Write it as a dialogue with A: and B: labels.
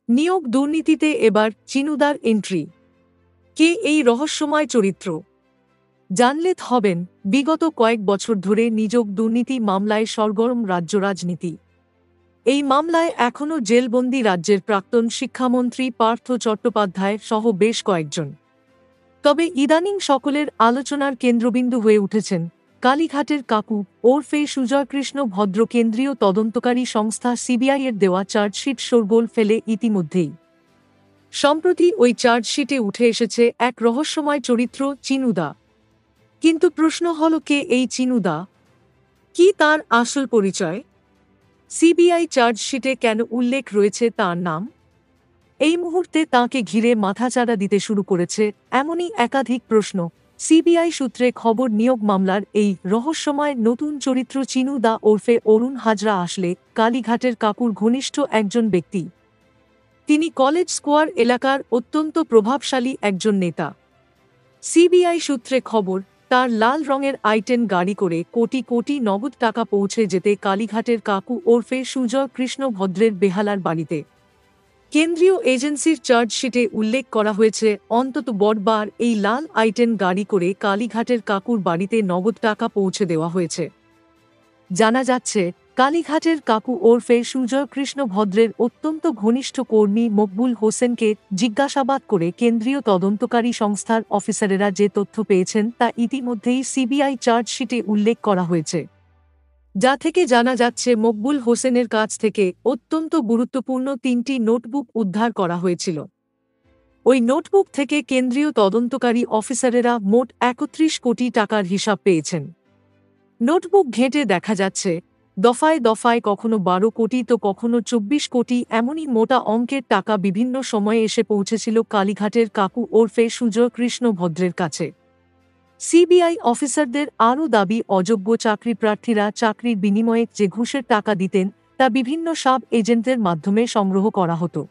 A: নিয়োগ দুর্নীতিতে এবার চিনুদার এন্ট্রি। কে এই রহস্যময় চরিত্র? জানলে হবেন, বিগত কয়েক বছর ধরে নিযোগ দুর্নীতি মামলায় সরগরম রাজ্য রাজনীতি। এই মামলায় এখনও জেলবন্দি রাজ্যের প্রাক্তন শিক্ষামন্ত্রী পার্থ চট্টোপাধ্যায় সহ বেশ কয়েকজন। তবে ইদানিং সকলের আলোচনার কেন্দ্রবিন্দু হয়ে উঠেছেন কালীঘাটের কাকু ওরফে সুজয়কৃষ্ণ ভদ্র। কেন্দ্রীয় তদন্তকারী সংস্থা সিবিআইয়ের দেওয়া চার্জশিট শোরগোল ফেলে ইতিমধ্যেই। সম্প্রতি ওই চার্জশিটে উঠে এসেছে এক রহস্যময় চরিত্র, চিনুদা। কিন্তু প্রশ্ন হল, কে এই চিনুদা? কি তার আসল পরিচয়? সিবিআই চার্জশিটে কেন উল্লেখ রয়েছে তার নাম? এই মুহূর্তে তাঁকে ঘিরে মাথাচাড়া দিতে শুরু করেছে এমনই একাধিক প্রশ্ন। সিবিআই সূত্রে খবর, নিয়োগ মামলার এই রহস্যময় নতুন চরিত্র চিনুদা ওরফে অরুণ হাজরা আসলে কালীঘাটের কাকুর ঘনিষ্ঠ একজন ব্যক্তি। তিনি কলেজ স্কোয়ার এলাকার অত্যন্ত প্রভাবশালী একজন নেতা। সিবিআই সূত্রে খবর, তার লাল রঙের আই-10 গাড়ি করে কোটি কোটি নগদ টাকা পৌঁছে যেতে কালীঘাটের কাকু ওরফে সুজয় কৃষ্ণ ভদ্রের বেহালার বাড়িতে। কেন্দ্রীয় এজেন্সির চার্জশিটে উল্লেখ করা হয়েছে, অন্তত বড়বার এই লাল আই-10 গাড়ি করে কালীঘাটের কাকুর বাড়িতে নগদ টাকা পৌঁছে দেওয়া হয়েছে। জানা যাচ্ছে, কালীঘাটের কাকু ওরফে সুজয় কৃষ্ণ ভদ্রের অত্যন্ত ঘনিষ্ঠ কর্মী মকবুল হোসেনকে জিজ্ঞাসাবাদ করে কেন্দ্রীয় তদন্তকারী সংস্থার অফিসারেরা যে তথ্য পেয়েছেন তা ইতিমধ্যেই সিবিআই চার্জশিটে উল্লেখ করা হয়েছে। যা থেকে জানা যাচ্ছে, মকবুল হোসেনের কাছ থেকে অত্যন্ত গুরুত্বপূর্ণ 3টি নোটবুক উদ্ধার করা হয়েছিল। ওই নোটবুক থেকে কেন্দ্রীয় তদন্তকারী অফিসারেরা মোট 31 কোটি টাকার হিসাব পেয়েছেন। নোটবুক ঘেঁটে দেখা যাচ্ছে, দফায় দফায় কখনো 12 কোটি তো কখনো 24 কোটি এমনই মোটা অঙ্কের টাকা বিভিন্ন সময়ে এসে পৌঁছেছিল কালীঘাটের কাকু ওরফে সুজয় কৃষ্ণ ভদ্রের কাছে। সিবিআই অফিসারদের আরও দাবি, অযোগ্য চাকরিপ্রার্থীরা চাকরির বিনিময়ে যে ঘুষের টাকা দিতেন তা বিভিন্ন সাব এজেন্টের মাধ্যমে সংগ্রহ করা হতো।